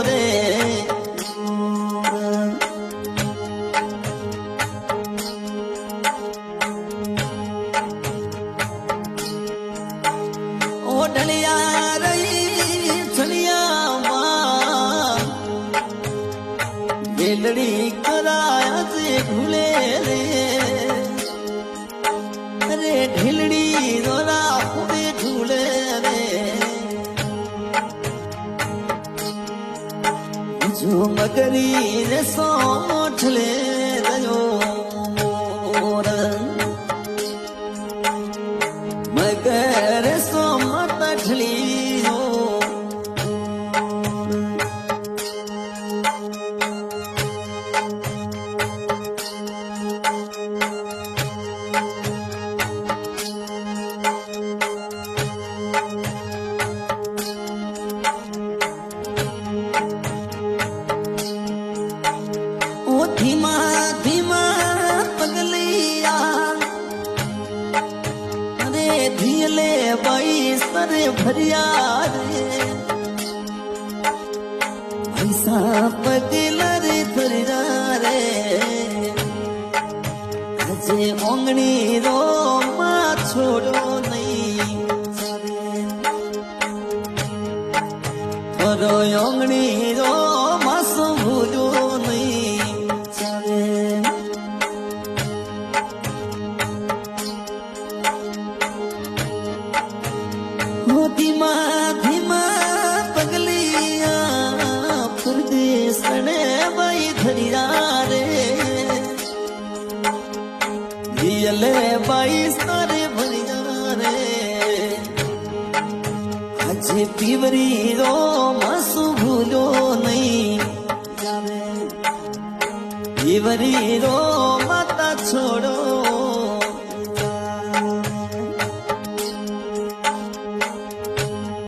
रे ओ ढलिया रही छलिया मां बेलड़ी कराया से भूले रे अरे ढिलड़ी दोरा खुदे झूले रे जो मगरी ने सोठले रयो मगर सो मत ढलियो धीमा धीमा पगलिया अरे धीले बाई सरे भरिया रे ऐसा पगला रे धरिया रे अजे ओंगणी रो मा छोड़ो नहीं और ओंगणी रो मास भूलो नहीं धीमा धीमा पगलिया परदेस ने बाई धरिया रे दियले बाई सारे भरिया रे अजे पीवरी रो मासु भूलो नहीं पीवरी रो माता छोड़ो